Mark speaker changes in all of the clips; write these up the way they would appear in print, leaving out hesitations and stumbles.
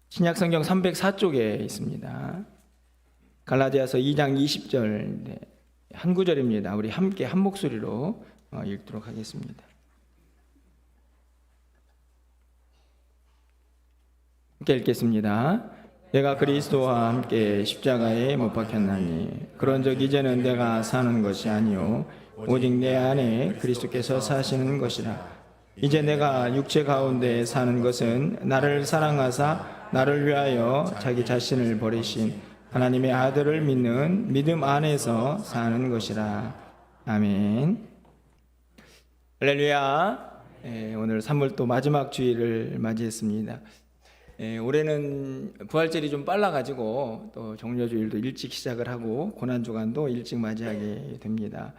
Speaker 1: 신약 성경 304쪽에 있습니다. 갈라디아서 2장 20절 한 구절입니다. 우리 함께 한 목소리로 읽도록 하겠습니다. 함께 읽겠습니다. 내가 그리스도와 함께 십자가에 못 박혔나니 그런즉 이제는 내가 사는 것이 아니요 오직 내 안에 그리스도께서 사시는 것이라. 이제 내가 육체 가운데 사는 것은 나를 사랑하사 나를 위하여 자기 자신을 버리신 하나님의 아들을 믿는 믿음 안에서 사는 것이라. 아멘. 할렐루야. 오늘 3월도 마지막 주일을 맞이했습니다. 올해는 부활절이 좀 빨라가지고 또 종려주일도 일찍 시작을 하고 고난주간도 일찍 맞이하게 됩니다.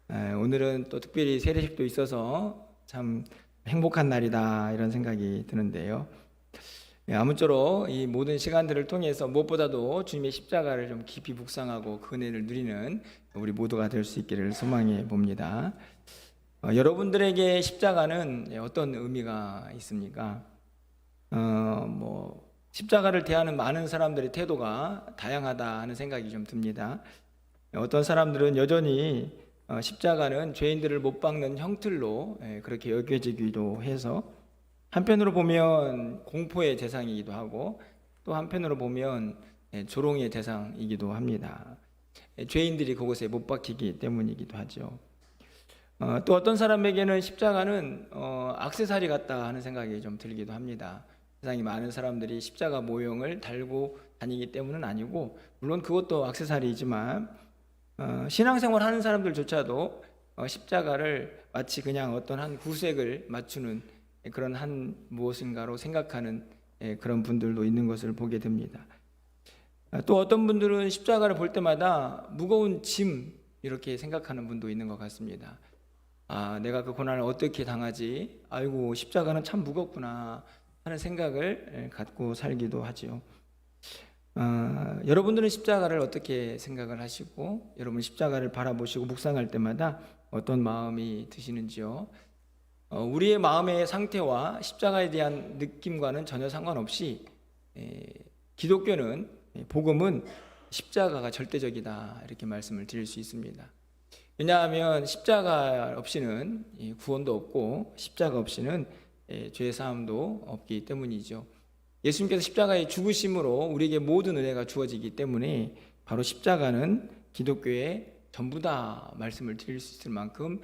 Speaker 1: 오늘은 또 특별히 세례식도 있어서 참 행복한 날이다 이런 생각이 드는데요. 아무쪼록 이 모든 시간들을 통해서 무엇보다도 주님의 십자가를 좀 깊이 묵상하고 그 은혜를 누리는 우리 모두가 될 수 있기를 소망해 봅니다. 여러분들에게 십자가는 어떤 의미가 있습니까? 십자가를 대하는 많은 사람들의 태도가 다양하다 하는 생각이 좀 듭니다. 어떤 사람들은 여전히 십자가는 죄인들을 못 박는 형틀로 그렇게 여겨지기도 해서 한편으로 보면 공포의 대상이기도 하고 또 한편으로 보면 조롱의 대상이기도 합니다. 죄인들이 그곳에 못 박히기 때문이기도 하죠. 또 어떤 사람에게는 십자가는 액세서리 같다 하는 생각이 좀 들기도 합니다. 세상에 많은 사람들이 십자가 모형을 달고 다니기 때문은 아니고, 물론 그것도 액세서리이지만 신앙생활 하는 사람들조차도 십자가를 마치 그냥 어떤 한 구색을 맞추는 그런 한 무엇인가로 생각하는 그런 분들도 있는 것을 보게 됩니다. 또 어떤 분들은 십자가를 볼 때마다 무거운 짐 이렇게 생각하는 분도 있는 것 같습니다. 내가 그 고난을 어떻게 당하지? 아이고, 십자가는 참 무겁구나 하는 생각을 갖고 살기도 하죠. 여러분들은 십자가를 어떻게 생각을 하시고, 여러분 십자가를 바라보시고 묵상할 때마다 어떤 마음이 드시는지요? 우리의 마음의 상태와 십자가에 대한 느낌과는 전혀 상관없이 기독교는, 복음은 십자가가 절대적이다 이렇게 말씀을 드릴 수 있습니다. 왜냐하면 십자가 없이는 구원도 없고 십자가 없이는 죄 사함도 없기 때문이죠. 예수님께서 십자가의 죽으심으로 우리에게 모든 은혜가 주어지기 때문에 바로 십자가는 기독교의 전부다 말씀을 드릴 수 있을 만큼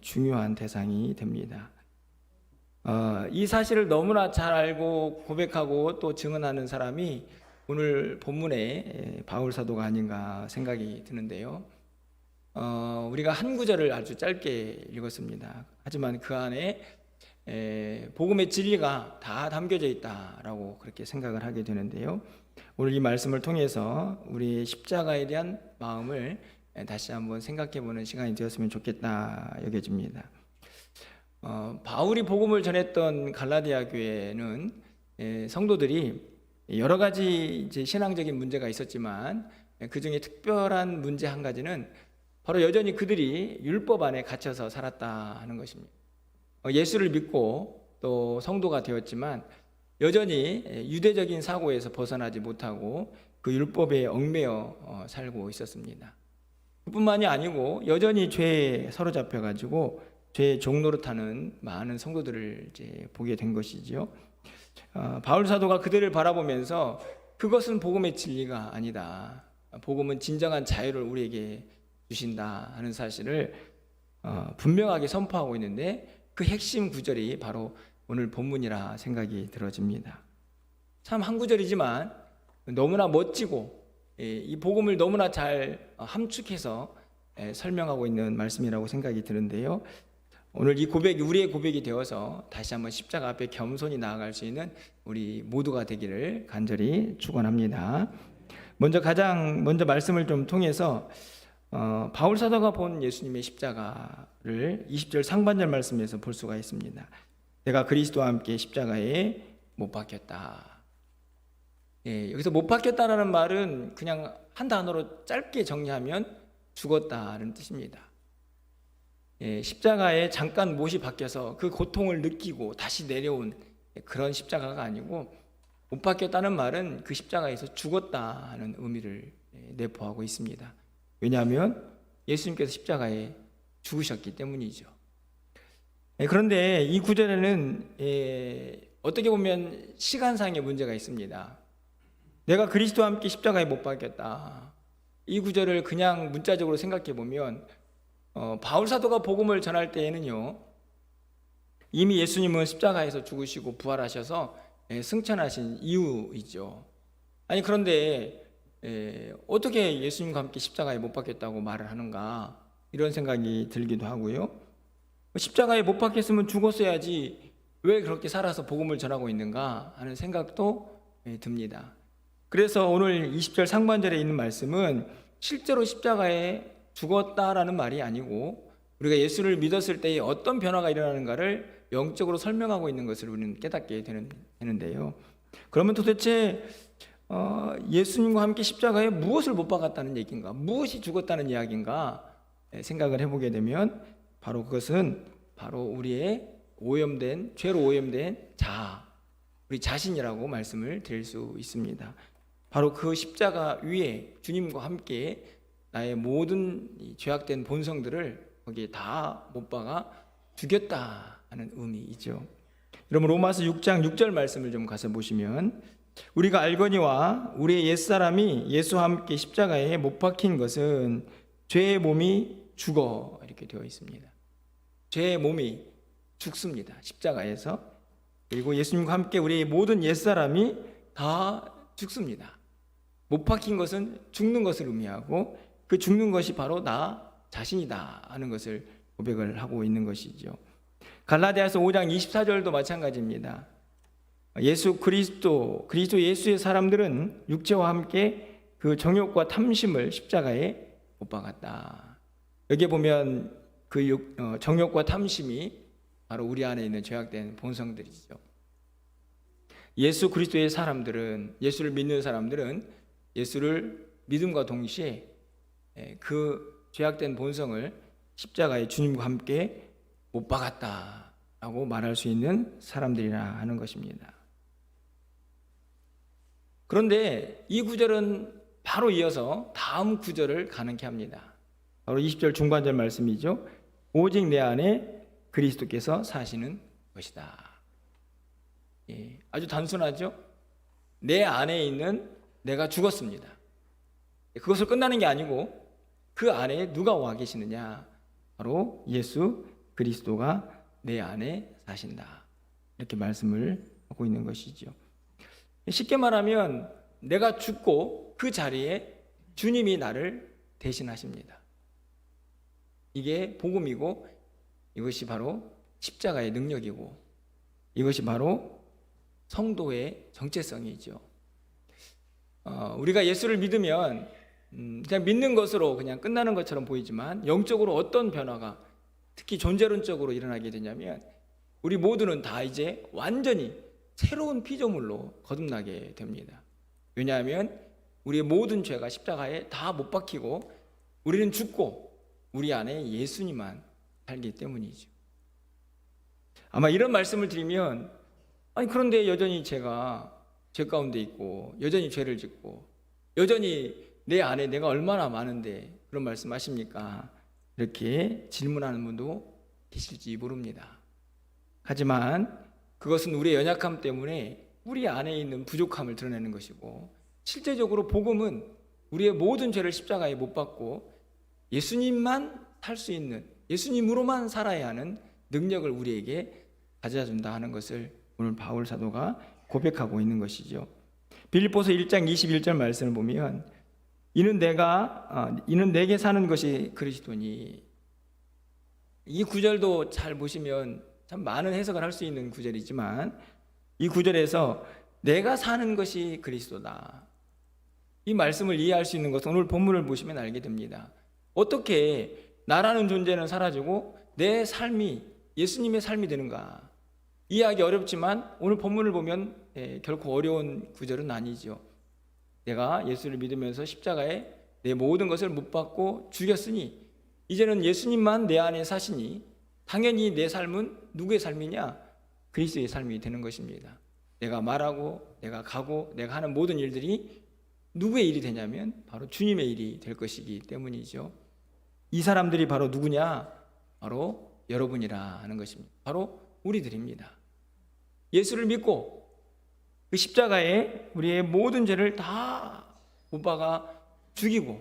Speaker 1: 중요한 대상이 됩니다. 이 사실을 너무나 잘 알고 고백하고 또 증언하는 사람이 오늘 본문의 바울 사도가 아닌가 생각이 드는데요. 우리가 한 구절을 아주 짧게 읽었습니다. 하지만 그 안에 복음의 진리가 다 담겨져 있다라고 그렇게 생각을 하게 되는데요. 오늘 이 말씀을 통해서 우리 십자가에 대한 마음을 다시 한번 생각해보는 시간이 되었으면 좋겠다 여겨집니다. 바울이 복음을 전했던 갈라디아 교회는 성도들이 여러 가지 이제 신앙적인 문제가 있었지만 그 중에 특별한 문제 한 가지는 바로 여전히 그들이 율법 안에 갇혀서 살았다 하는 것입니다. 예수를 믿고 또 성도가 되었지만 여전히 유대적인 사고에서 벗어나지 못하고 그 율법에 얽매여 살고 있었습니다. 그뿐만이 아니고 여전히 죄에 사로잡혀 가지고 죄의 종노릇하는 많은 성도들을 이제 보게 된 것이지요. 바울 사도가 그들을 바라보면서 그것은 복음의 진리가 아니다, 복음은 진정한 자유를 우리에게 주신다 하는 사실을 분명하게 선포하고 있는데, 그 핵심 구절이 바로 오늘 본문이라 생각이 들어집니다. 참 한 구절이지만 너무나 멋지고 이 복음을 너무나 잘 함축해서 설명하고 있는 말씀이라고 생각이 드는데요. 오늘 이 고백이 우리의 고백이 되어서 다시 한번 십자가 앞에 겸손히 나아갈 수 있는 우리 모두가 되기를 간절히 축원합니다. 먼저 말씀을 좀 통해서 바울 사도가 본 예수님의 십자가를 20절 상반절 말씀에서 볼 수가 있습니다. 내가 그리스도와 함께 십자가에 못 박혔다. 여기서 못 박혔다라는 말은 그냥 한 단어로 짧게 정리하면 죽었다는 뜻입니다. 십자가에 잠깐 못이 박혀서 그 고통을 느끼고 다시 내려온 그런 십자가가 아니고 못 박혔다는 말은 그 십자가에서 죽었다 하는 의미를 내포하고 있습니다. 왜냐하면 예수님께서 십자가에 죽으셨기 때문이죠. 그런데 이 구절에는 어떻게 보면 시간상의 문제가 있습니다. 내가 그리스도와 함께 십자가에 못 박혔다. 이 구절을 그냥 문자적으로 생각해 보면 바울 사도가 복음을 전할 때에는요, 이미 예수님은 십자가에서 죽으시고 부활하셔서 승천하신 이유이죠. 아니 그런데 어떻게 예수님과 함께 십자가에 못 박혔다고 말을 하는가, 이런 생각이 들기도 하고요. 십자가에 못 박혔으면 죽었어야지 왜 그렇게 살아서 복음을 전하고 있는가 하는 생각도 듭니다. 그래서 오늘 20절 상반절에 있는 말씀은 실제로 십자가에 죽었다라는 말이 아니고 우리가 예수를 믿었을 때에 어떤 변화가 일어나는가를 영적으로 설명하고 있는 것을 우리는 깨닫게 되는데요. 그러면 도대체 예수님과 함께 십자가에 무엇을 못 박았다는 얘기인가, 무엇이 죽었다는 이야기인가 생각을 해보게 되면 바로 그것은 바로 우리의 오염된, 죄로 오염된 우리 자신이라고 말씀을 드릴 수 있습니다. 바로 그 십자가 위에 주님과 함께 나의 모든 죄악된 본성들을 거기에 다 못 박아 죽였다 하는 의미이죠. 여러분 로마서 6장 6절 말씀을 좀 가서 보시면, 우리가 알거니와 우리의 옛사람이 예수와 함께 십자가에 못 박힌 것은 죄의 몸이 죽어, 이렇게 되어 있습니다. 죄의 몸이 죽습니다, 십자가에서. 그리고 예수님과 함께 우리의 모든 옛사람이 다 죽습니다. 못 박힌 것은 죽는 것을 의미하고 그 죽는 것이 바로 나 자신이다 하는 것을 고백을 하고 있는 것이죠. 갈라디아서 5장 24절도 마찬가지입니다. 그리스도 예수의 사람들은 육체와 함께 그 정욕과 탐심을 십자가에 못 박았다. 여기에 보면 그 정욕과 탐심이 바로 우리 안에 있는 죄악된 본성들이죠. 예수 그리스도의 사람들은, 예수를 믿는 사람들은 예수를 믿음과 동시에 그 죄악된 본성을 십자가에 주님과 함께 못 박았다라고 말할 수 있는 사람들이라 하는 것입니다. 그런데 이 구절은 바로 이어서 다음 구절을 가능케 합니다. 바로 20절 중반절 말씀이죠. 오직 내 안에 그리스도께서 사시는 것이다. 아주 단순하죠. 내 안에 있는 내가 죽었습니다. 그것을 끝나는 게 아니고 그 안에 누가 와 계시느냐, 바로 예수 그리스도가 내 안에 사신다, 이렇게 말씀을 하고 있는 것이죠. 쉽게 말하면 내가 죽고 그 자리에 주님이 나를 대신하십니다. 이게 복음이고 이것이 바로 십자가의 능력이고 이것이 바로 성도의 정체성이죠. 우리가 예수를 믿으면 그냥 믿는 것으로 그냥 끝나는 것처럼 보이지만 영적으로 어떤 변화가 특히 존재론적으로 일어나게 되냐면 우리 모두는 다 이제 완전히 새로운 피조물로 거듭나게 됩니다. 왜냐하면 우리의 모든 죄가 십자가에 다 못 박히고 우리는 죽고 우리 안에 예수님만 살기 때문이죠. 아마 이런 말씀을 드리면 그런데 여전히 제가 죄 가운데 있고 여전히 죄를 짓고 여전히 내 안에 내가 얼마나 많은데 그런 말씀 하십니까? 이렇게 질문하는 분도 계실지 모릅니다. 하지만 그것은 우리의 연약함 때문에 우리 안에 있는 부족함을 드러내는 것이고 실제적으로 복음은 우리의 모든 죄를 십자가에 못 박고 예수님만 살 수 있는, 예수님으로만 살아야 하는 능력을 우리에게 가져다 하는 것을 오늘 바울 사도가 고백하고 있는 것이죠. 빌립보서 1장 21절 말씀을 보면 이는 내게 사는 것이 그리스도니, 이 구절도 잘 보시면 참 많은 해석을 할 수 있는 구절이지만 이 구절에서 내가 사는 것이 그리스도다, 이 말씀을 이해할 수 있는 것은 오늘 본문을 보시면 알게 됩니다. 어떻게 나라는 존재는 사라지고 내 삶이 예수님의 삶이 되는가, 이해하기 어렵지만 오늘 본문을 보면 결코 어려운 구절은 아니죠. 내가 예수를 믿으면서 십자가에 내 모든 것을 못 박고 죽였으니 이제는 예수님만 내 안에 사시니 당연히 내 삶은 누구의 삶이냐? 그리스도의 삶이 되는 것입니다. 내가 말하고 내가 가고 내가 하는 모든 일들이 누구의 일이 되냐면 바로 주님의 일이 될 것이기 때문이죠. 이 사람들이 바로 누구냐? 바로 여러분이라 하는 것입니다. 바로 우리들입니다. 예수를 믿고 그 십자가에 우리의 모든 죄를 다 못 박아 죽이고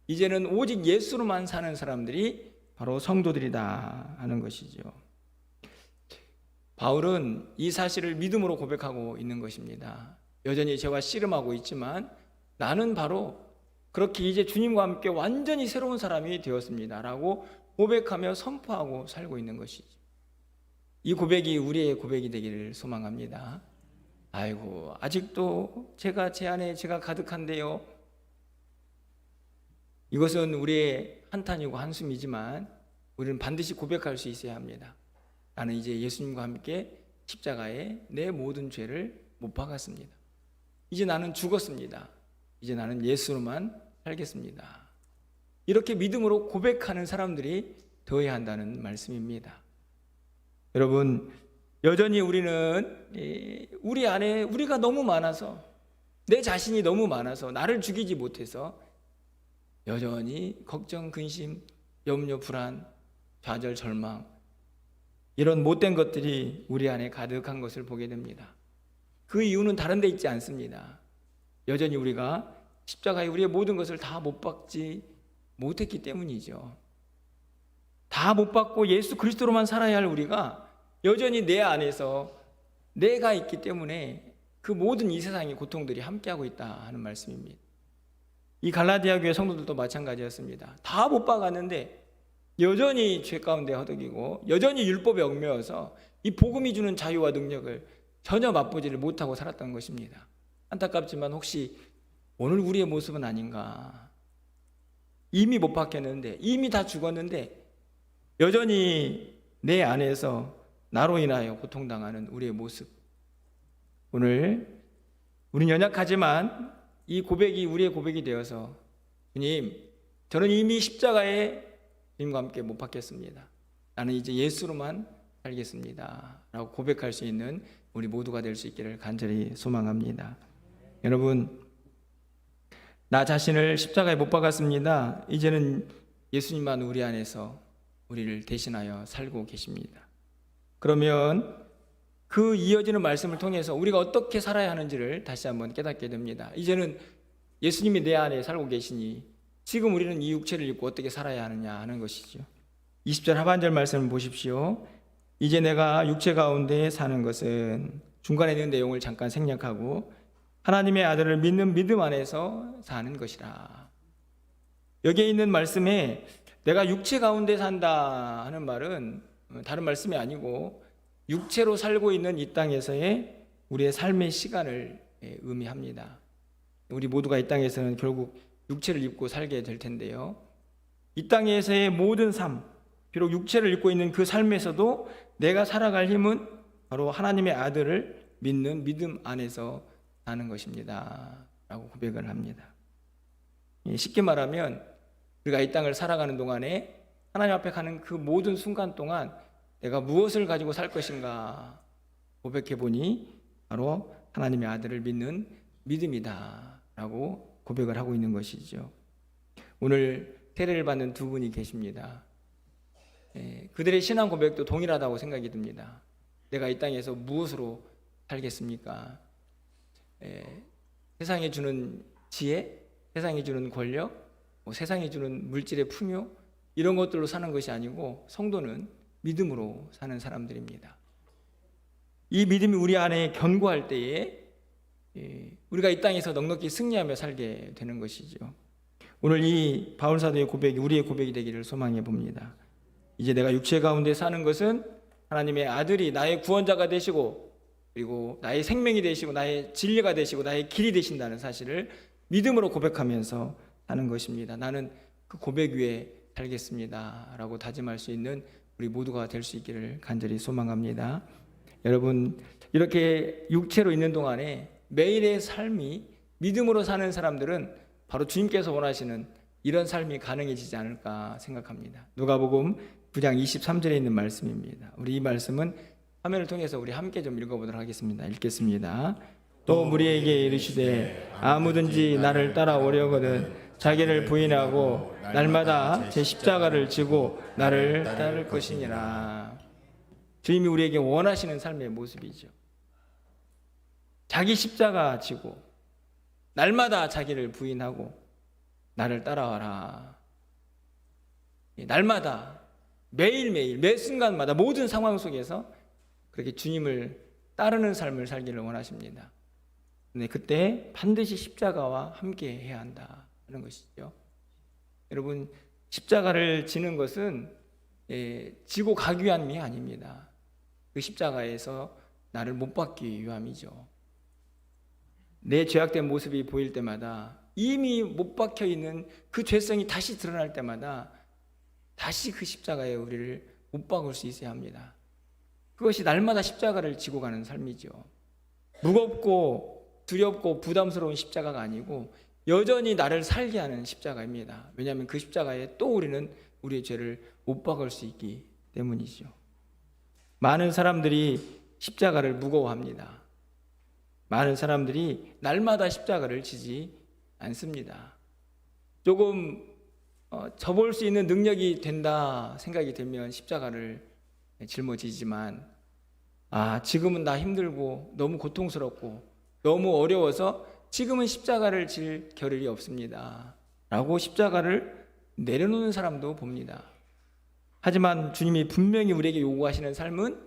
Speaker 1: 이제는 오직 예수로만 사는 사람들이 바로 성도들이다 하는 것이죠. 바울은 이 사실을 믿음으로 고백하고 있는 것입니다. 여전히 죄와 씨름하고 있지만 나는 바로 그렇게 이제 주님과 함께 완전히 새로운 사람이 되었습니다 라고 고백하며 선포하고 살고 있는 것이죠. 이 고백이 우리의 고백이 되기를 소망합니다. 아이고 아직도 제가 제 안에 죄가 가득한데요. 이것은 우리의 한탄이고 한숨이지만 우리는 반드시 고백할 수 있어야 합니다. 나는 이제 예수님과 함께 십자가에 내 모든 죄를 못 박았습니다. 이제 나는 죽었습니다. 이제 나는 예수로만 살겠습니다. 이렇게 믿음으로 고백하는 사람들이 되어야 한다는 말씀입니다. 여러분, 여전히 우리는 우리 안에 우리가 너무 많아서 내 자신이 너무 많아서 나를 죽이지 못해서 여전히 걱정, 근심, 염려, 불안, 좌절, 절망 이런 못된 것들이 우리 안에 가득한 것을 보게 됩니다. 그 이유는 다른 데 있지 않습니다. 여전히 우리가 십자가에 우리의 모든 것을 다 못 박지 못했기 때문이죠. 다 못 박고 예수 그리스도로만 살아야 할 우리가 여전히 내 안에서 내가 있기 때문에 그 모든 이 세상의 고통들이 함께하고 있다 하는 말씀입니다. 이 갈라디아 교회 성도들도 마찬가지였습니다. 다 못 박았는데 여전히 죄 가운데 허덕이고 여전히 율법에 얽매여서 이 복음이 주는 자유와 능력을 전혀 맛보지를 못하고 살았던 것입니다. 안타깝지만 혹시 오늘 우리의 모습은 아닌가? 이미 못 박혔는데 이미 다 죽었는데 여전히 내 안에서 나로 인하여 고통당하는 우리의 모습. 오늘 우리는 연약하지만 이 고백이 우리의 고백이 되어서 주님, 저는 이미 십자가에 주님과 함께 못 박혔습니다. 나는 이제 예수로만 살겠습니다 라고 고백할 수 있는 우리 모두가 될 수 있기를 간절히 소망합니다. 여러분, 나 자신을 십자가에 못 박았습니다. 이제는 예수님만 우리 안에서 우리를 대신하여 살고 계십니다. 그러면 그 이어지는 말씀을 통해서 우리가 어떻게 살아야 하는지를 다시 한번 깨닫게 됩니다. 이제는 예수님이 내 안에 살고 계시니 지금 우리는 이 육체를 입고 어떻게 살아야 하느냐 하는 것이죠. 20절 하반절 말씀을 보십시오. 이제 내가 육체 가운데 사는 것은 중간에 있는 내용을 잠깐 생략하고 하나님의 아들을 믿는 믿음 안에서 사는 것이라. 여기에 있는 말씀에 내가 육체 가운데 산다 하는 말은 다른 말씀이 아니고 육체로 살고 있는 이 땅에서의 우리의 삶의 시간을 의미합니다. 우리 모두가 이 땅에서는 결국 육체를 입고 살게 될 텐데요. 이 땅에서의 모든 삶, 비록 육체를 입고 있는 그 삶에서도 내가 살아갈 힘은 바로 하나님의 아들을 믿는 믿음 안에서 사는 것입니다 라고 고백을 합니다. 쉽게 말하면 우리가 이 땅을 살아가는 동안에 하나님 앞에 가는 그 모든 순간 동안 내가 무엇을 가지고 살 것인가 고백해 보니 바로 하나님의 아들을 믿는 믿음이다 라고 고백을 하고 있는 것이죠. 오늘 세례를 받는 두 분이 계십니다. 그들의 신앙 고백도 동일하다고 생각이 듭니다. 내가 이 땅에서 무엇으로 살겠습니까? 세상이 주는 지혜, 세상이 주는 권력, 세상이 주는 물질의 풍요 이런 것들로 사는 것이 아니고 성도는 믿음으로 사는 사람들입니다. 이 믿음이 우리 안에 견고할 때에 우리가 이 땅에서 넉넉히 승리하며 살게 되는 것이죠. 오늘 이 바울 사도의 고백이 우리의 고백이 되기를 소망해 봅니다. 이제 내가 육체 가운데 사는 것은 하나님의 아들이 나의 구원자가 되시고 그리고 나의 생명이 되시고 나의 진리가 되시고 나의 길이 되신다는 사실을 믿음으로 고백하면서 사는 것입니다. 나는 그 고백 위에 살겠습니다 라고 다짐할 수 있는 우리 모두가 될 수 있기를 간절히 소망합니다. 여러분, 이렇게 육체로 있는 동안에 매일의 삶이 믿음으로 사는 사람들은 바로 주님께서 원하시는 이런 삶이 가능해지지 않을까 생각합니다. 누가복음 9장 23절에 있는 말씀입니다. 우리 이 말씀은 화면을 통해서 우리 함께 좀 읽어보도록 하겠습니다. 읽겠습니다. 또 무리에게 이르시되 아무든지 나를 따라오려거든 자기를 부인하고 날마다 제 십자가를 지고 나를 따를 것이니라. 주님이 우리에게 원하시는 삶의 모습이죠. 자기 십자가 지고 날마다 자기를 부인하고 나를 따라와라. 날마다 매일매일 매 순간마다 모든 상황 속에서 그렇게 주님을 따르는 삶을 살기를 원하십니다. 근데 그때 반드시 십자가와 함께 해야 한다는 것이죠. 여러분, 십자가를 지는 것은 지고 가기 위함이 아닙니다. 그 십자가에서 나를 못 박기 위함이죠. 내 죄악된 모습이 보일 때마다 이미 못 박혀 있는 그 죄성이 다시 드러날 때마다 다시 그 십자가에 우리를 못 박을 수 있어야 합니다. 그것이 날마다 십자가를 지고 가는 삶이죠. 무겁고 두렵고 부담스러운 십자가가 아니고 여전히 나를 살게 하는 십자가입니다. 왜냐하면 그 십자가에 또 우리는 우리의 죄를 못 박을 수 있기 때문이죠. 많은 사람들이 십자가를 무거워합니다. 많은 사람들이 날마다 십자가를 지지 않습니다. 조금 접을 수 있는 능력이 된다 생각이 들면 십자가를 짊어지지만 지금은 나 힘들고 너무 고통스럽고 너무 어려워서 지금은 십자가를 질 겨를이 없습니다 라고 십자가를 내려놓는 사람도 봅니다. 하지만 주님이 분명히 우리에게 요구하시는 삶은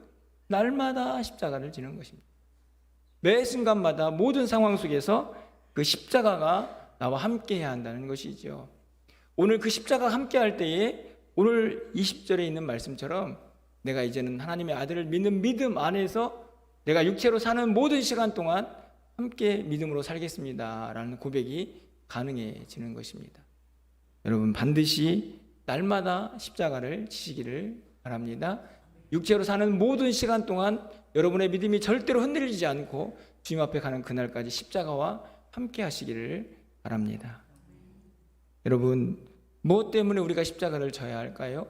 Speaker 1: 날마다 십자가를 지는 것입니다. 매 순간마다 모든 상황 속에서 그 십자가가 나와 함께 해야 한다는 것이죠. 오늘 그 십자가가 함께 할 때에 오늘 20절에 있는 말씀처럼 내가 이제는 하나님의 아들을 믿는 믿음 안에서 내가 육체로 사는 모든 시간 동안 함께 믿음으로 살겠습니다 라는 고백이 가능해지는 것입니다. 여러분, 반드시 날마다 십자가를 지시기를 바랍니다. 육체로 사는 모든 시간 동안 여러분의 믿음이 절대로 흔들리지 않고 주님 앞에 가는 그날까지 십자가와 함께 하시기를 바랍니다. 여러분, 무엇 때문에 우리가 십자가를 져야 할까요?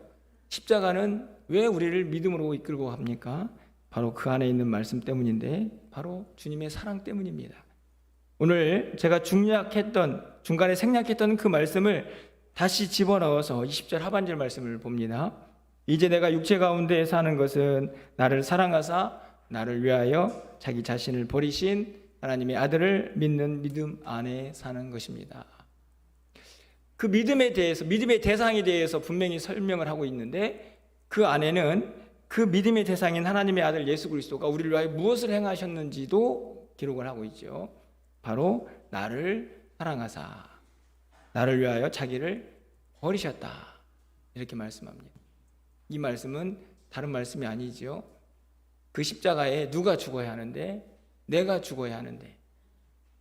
Speaker 1: 십자가는 왜 우리를 믿음으로 이끌고 갑니까? 바로 그 안에 있는 말씀 때문인데 바로 주님의 사랑 때문입니다. 오늘 제가 중간에 생략했던 그 말씀을 다시 집어넣어서 20절 하반절 말씀을 봅니다. 이제 내가 육체 가운데 사는 것은 나를 사랑하사 나를 위하여 자기 자신을 버리신 하나님의 아들을 믿는 믿음 안에 사는 것입니다. 그 믿음에 대해서, 믿음의 대상에 대해서 분명히 설명을 하고 있는데 그 안에는 그 믿음의 대상인 하나님의 아들 예수 그리스도가 우리를 위하여 무엇을 행하셨는지도 기록을 하고 있죠. 바로 나를 사랑하사 나를 위하여 자기를 버리셨다 이렇게 말씀합니다. 이 말씀은 다른 말씀이 아니죠. 그 십자가에 누가 죽어야 하는데? 내가 죽어야 하는데,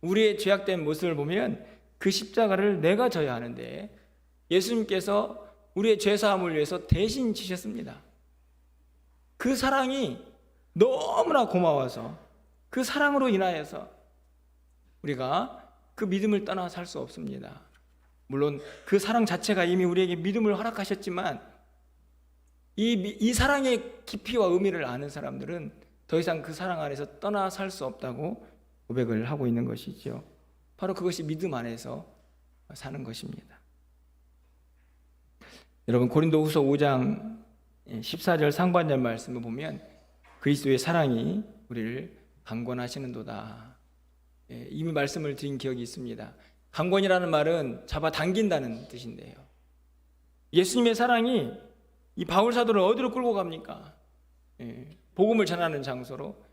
Speaker 1: 우리의 죄악된 모습을 보면 그 십자가를 내가 져야 하는데 예수님께서 우리의 죄사함을 위해서 대신 지셨습니다. 그 사랑이 너무나 고마워서 그 사랑으로 인하여서 우리가 그 믿음을 떠나 살 수 없습니다. 물론 그 사랑 자체가 이미 우리에게 믿음을 허락하셨지만 이 사랑의 깊이와 의미를 아는 사람들은 더 이상 그 사랑 안에서 떠나 살 수 없다고 고백을 하고 있는 것이죠. 바로 그것이 믿음 안에서 사는 것입니다. 여러분, 고린도후서 5장 14절 상반절 말씀을 보면 그리스도의 사랑이 우리를 강권하시는도다. 이미 말씀을 드린 기억이 있습니다. 강권이라는 말은 잡아당긴다는 뜻인데요. 예수님의 사랑이 이 바울 사도를 어디로 끌고 갑니까? 복음을 전하는 장소로.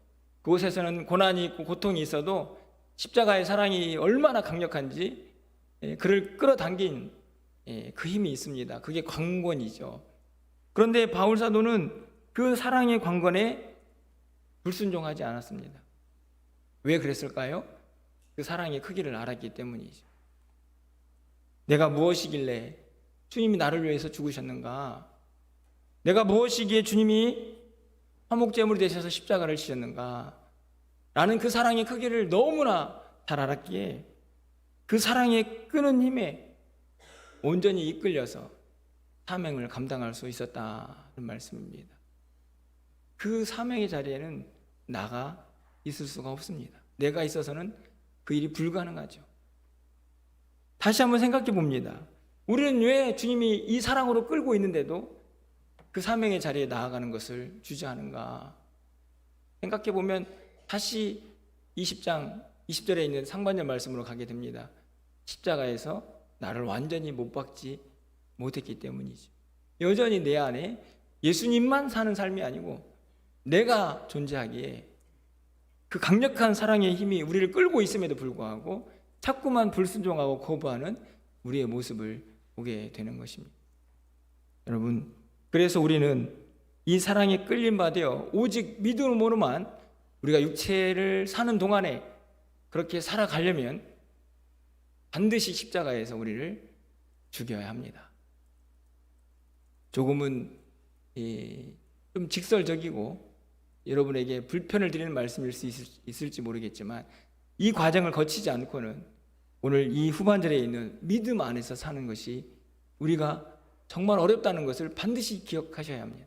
Speaker 1: 그곳에서는 고난이 있고 고통이 있어도 십자가의 사랑이 얼마나 강력한지 그를 끌어당긴 그 힘이 있습니다. 그게 강권이죠. 그런데 바울 사도는 그 사랑의 강권에 불순종하지 않았습니다. 왜 그랬을까요? 그 사랑의 크기를 알았기 때문이죠. 내가 무엇이길래 주님이 나를 위해서 죽으셨는가? 내가 무엇이기에 주님이 화목제물이 되셔서 십자가를 지셨는가? 라는 그 사랑의 크기를 너무나 잘 알았기에 그 사랑의 끄는 힘에 온전히 이끌려서 사명을 감당할 수 있었다는 말씀입니다. 그 사명의 자리에는 나가 있을 수가 없습니다. 내가 있어서는 그 일이 불가능하죠. 다시 한번 생각해 봅니다. 우리는 왜 주님이 이 사랑으로 끌고 있는데도 그 사명의 자리에 나아가는 것을 주저하는가? 생각해 보면 다시 20장 20절에 있는 상반절 말씀으로 가게 됩니다. 십자가에서 나를 완전히 못 박지 못했기 때문이죠. 여전히 내 안에 예수님만 사는 삶이 아니고 내가 존재하기에 그 강력한 사랑의 힘이 우리를 끌고 있음에도 불구하고 자꾸만 불순종하고 거부하는 우리의 모습을 보게 되는 것입니다. 여러분, 그래서 우리는 이 사랑에 끌림 받아 오직 믿음으로만 우리가 육체를 사는 동안에 그렇게 살아가려면 반드시 십자가에서 우리를 죽여야 합니다. 조금은 좀 직설적이고 여러분에게 불편을 드리는 말씀일 수 있을지 모르겠지만 이 과정을 거치지 않고는 오늘 이 후반절에 있는 믿음 안에서 사는 것이 우리가 정말 어렵다는 것을 반드시 기억하셔야 합니다.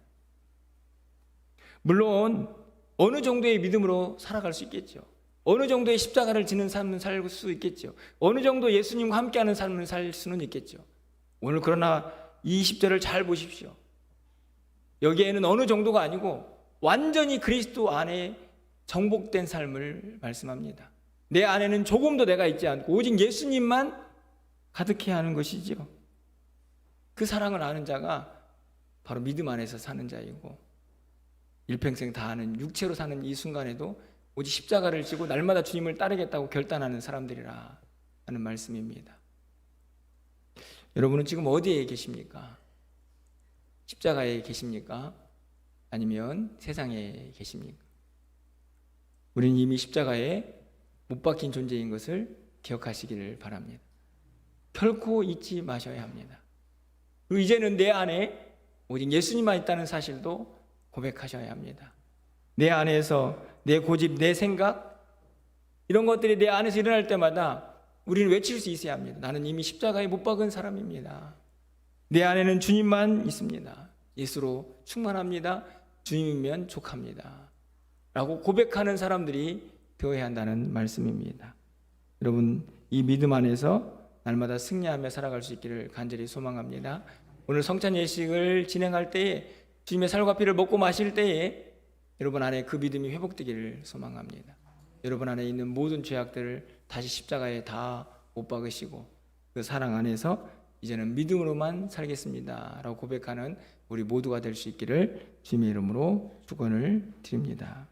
Speaker 1: 물론 어느 정도의 믿음으로 살아갈 수 있겠죠. 어느 정도의 십자가를 지는 삶을 살 수 있겠죠. 어느 정도 예수님과 함께하는 삶을 살 수는 있겠죠. 오늘 그러나 이 10절을 잘 보십시오. 여기에는 어느 정도가 아니고 완전히 그리스도 안에 정복된 삶을 말씀합니다. 내 안에는 조금도 내가 있지 않고 오직 예수님만 가득해야 하는 것이죠. 그 사랑을 아는 자가 바로 믿음 안에서 사는 자이고 일평생 다하는 육체로 사는 이 순간에도 오직 십자가를 지고 날마다 주님을 따르겠다고 결단하는 사람들이라 하는 말씀입니다. 여러분은 지금 어디에 계십니까? 십자가에 계십니까? 아니면 세상에 계십니까? 우리는 이미 십자가에 못 박힌 존재인 것을 기억하시기를 바랍니다. 결코 잊지 마셔야 합니다. 그리고 이제는 내 안에 오직 예수님만 있다는 사실도 고백하셔야 합니다. 내 안에서 내 고집, 내 생각 이런 것들이 내 안에서 일어날 때마다 우리는 외칠 수 있어야 합니다. 나는 이미 십자가에 못 박은 사람입니다. 내 안에는 주님만 있습니다. 예수로 충만합니다. 주님이면 족합니다. 라고 고백하는 사람들이 되어야 한다는 말씀입니다. 여러분, 이 믿음 안에서 날마다 승리하며 살아갈 수 있기를 간절히 소망합니다. 오늘 성찬 예식을 진행할 때에 주님의 살과 피를 먹고 마실 때에 여러분 안에 그 믿음이 회복되기를 소망합니다. 여러분 안에 있는 모든 죄악들을 다시 십자가에 다 못 박으시고 그 사랑 안에서 이제는 믿음으로만 살겠습니다 라고 고백하는 우리 모두가 될 수 있기를 주님의 이름으로 축원을 드립니다.